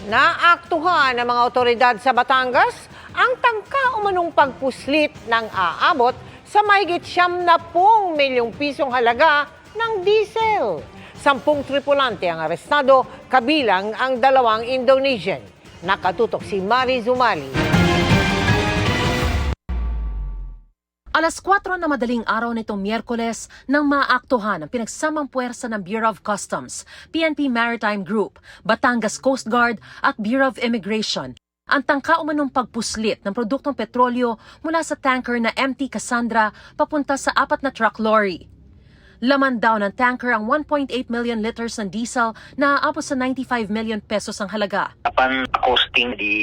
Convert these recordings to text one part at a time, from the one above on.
Naaktuhan ng mga otoridad sa Batangas ang tangka umanong pagpuslit ng aabot sa mahigit 70 milyong pisong halaga ng diesel. 10 tripulante ang arestado, kabilang ang 2 Indonesian. Nakatutok si Mari Zumali. Alas 4 na madaling araw nitong Miyerkules nang maaktuhan ang pinagsamang puwersa ng Bureau of Customs, PNP Maritime Group, Batangas Coast Guard at Bureau of Immigration ang tangka umanong pagpuslit ng produktong petrolyo mula sa tanker na MT Cassandra papunta sa 4 na truck lorry. Laman daw ng tanker ang 1.8 million liters ng diesel na aabot sa 95 million pesos ang halaga. Upon accosting the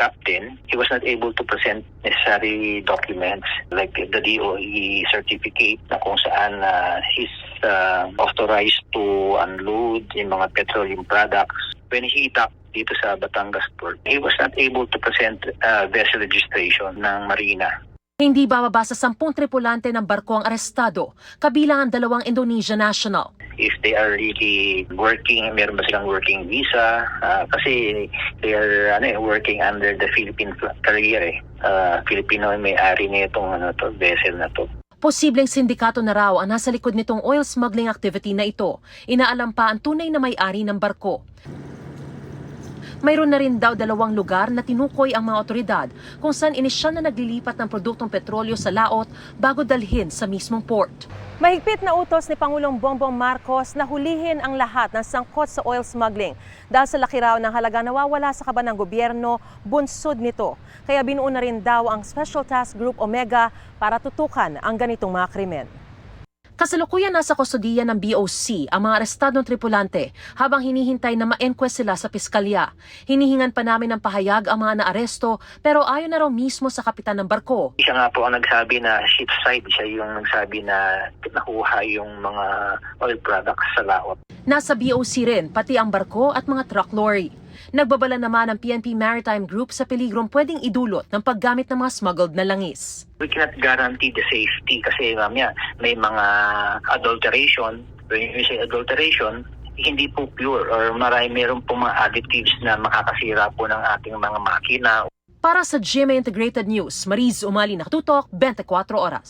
captain, he was not able to present necessary documents like the DOE certificate na kung saan he's authorized to unload yung mga petroleum products. When he docked dito sa Batangas Port, he was not able to present vessel registration ng Marina. Hindi bababa sa 10 tripulante ng barko ang arestado, kabilang ang 2 Indonesian national. If they are really working, meron ba silang working visa? Kasi they are working under the Philippine career. Filipino may-ari nitong vessel na to. Posibleng sindikato na raw ang nasa likod nitong oil smuggling activity na ito. Inaalam pa ang tunay na may-ari ng barko. Mayroon na rin daw 2 lugar na tinukoy ang mga otoridad kung saan inisyal na naglilipat ng produktong petrolyo sa laot bago dalhin sa mismong port. Mahigpit na utos ni Pangulong Bongbong Marcos na hulihin ang lahat ng sangkot sa oil smuggling dahil sa laki raw ng halaga nawawala sa kaban ng gobyerno, bunsod nito. Kaya binuo na rin daw ang Special Task Group Omega para tutukan ang ganitong mga krimen. Kasalukuyan nasa kustodiya ng BOC ang mga arestadong tripulante habang hinihintay na ma-enquest sila sa piskalya. Hinihingan pa namin ng pahayag ang mga naaresto pero ayon na raw mismo sa kapitan ng barko. Siya nga po ang nagsabi na shipside, siya yung nagsabi na nakuha yung mga oil products sa laot. Nasa BOC rin pati ang barko at mga truck lorry. Nagbabala naman ang PNP Maritime Group sa peligrong pwedeng idulot ng paggamit ng mga smuggled na langis. We cannot guarantee the safety kasi may mga adulteration. When you say adulteration, hindi po pure or meron po mga additives na makakasira po ng ating mga makina. Para sa GMA Integrated News, Mariz Umali, Nakatutok, 24 Oras.